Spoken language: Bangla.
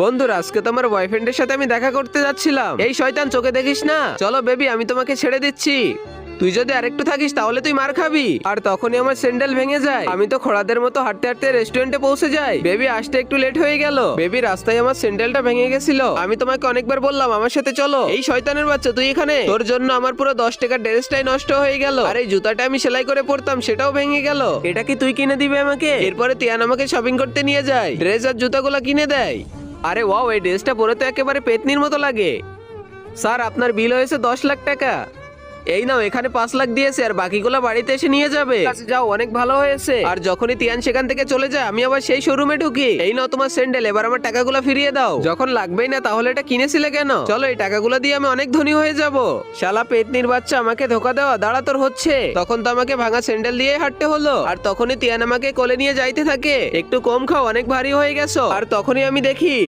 বন্ধুরা, আজকে তো আমার বয়ফ্রেন্ডের সাথে আমি দেখা করতে যাচ্ছিলাম। এই শয়তান, চোখে দেখিস না? চলো বেবি, আমি তোমাকে ছেড়ে দিচ্ছি। তুই যদি আরেকটু থাকিস তাহলে তুই মার খাবি। আর তখনই আমার স্যান্ডেল ভেঙে যায়। আমি তো খোড়াদের মতো হাঁটতে হাঁটতে রেস্টুরেন্টে পৌঁছে যাই। বেবি আসতে একটু লেট হয়ে গেল। বেবি, রাস্তায় আমার স্যান্ডেলটা ভেঙে গেছিল। আমি তোমাকে অনেকবার বললাম আমার সাথে চলো। এই শয়তানের বাচ্চা, তুই এখানে? তোর জন্য আমার পুরো 10 টাকার ড্রেসটাই নষ্ট হয়ে গেল। আর এই জুতাটা আমি সেলাই করে পরতাম, সেটাও ভেঙে গেল। এটা কি তুই কিনে দিবে আমাকে? এরপরে তিয়ান আমাকে শপিং করতে নিয়ে যায়, ড্রেস আর জুতাগুলো কিনে দেয়। আরে ওয়াও, এই ড্রেসটা পরে তো একেবারে পেতনির মতো লাগে। স্যার, আপনার বিল হয়েছে 10 লাখ টাকা। এই নাও, এখানে 5 লাখ দিয়েছে, আর বাকিগুলো বাড়িতে এসে নিয়ে যাবে। আচ্ছা, যাও, অনেক ভালো হয়েছে। আর যখনই তিয়ান সেখান থেকে চলে যায়, আমি আবার সেই শোরুমে ঢুকি। এই নাও তোমার স্যান্ডেল, এবার আমার টাকাগুলো ফিরিয়ে দাও। যখন লাগবেই না তাহলে এটা কিনেছিলে কেন? চলো, এই টাকাগুলো দিয়ে আমি অনেক ধনী হয়ে যাব। শালা পেতনির বাচ্চা, আমাকে ধোকা দেওয়া দাঁড়া তোর হচ্ছে। তখন তো আমাকে ভাঙা স্যান্ডেল দিয়ে হাঁটতে হলো। আর তখনই তিয়ান আমাকে কোলে নিয়ে যাইতে থাকে। একটু কম খাও, অনেক ভারী হয়ে গেছো। আর তখনই আমি দেখি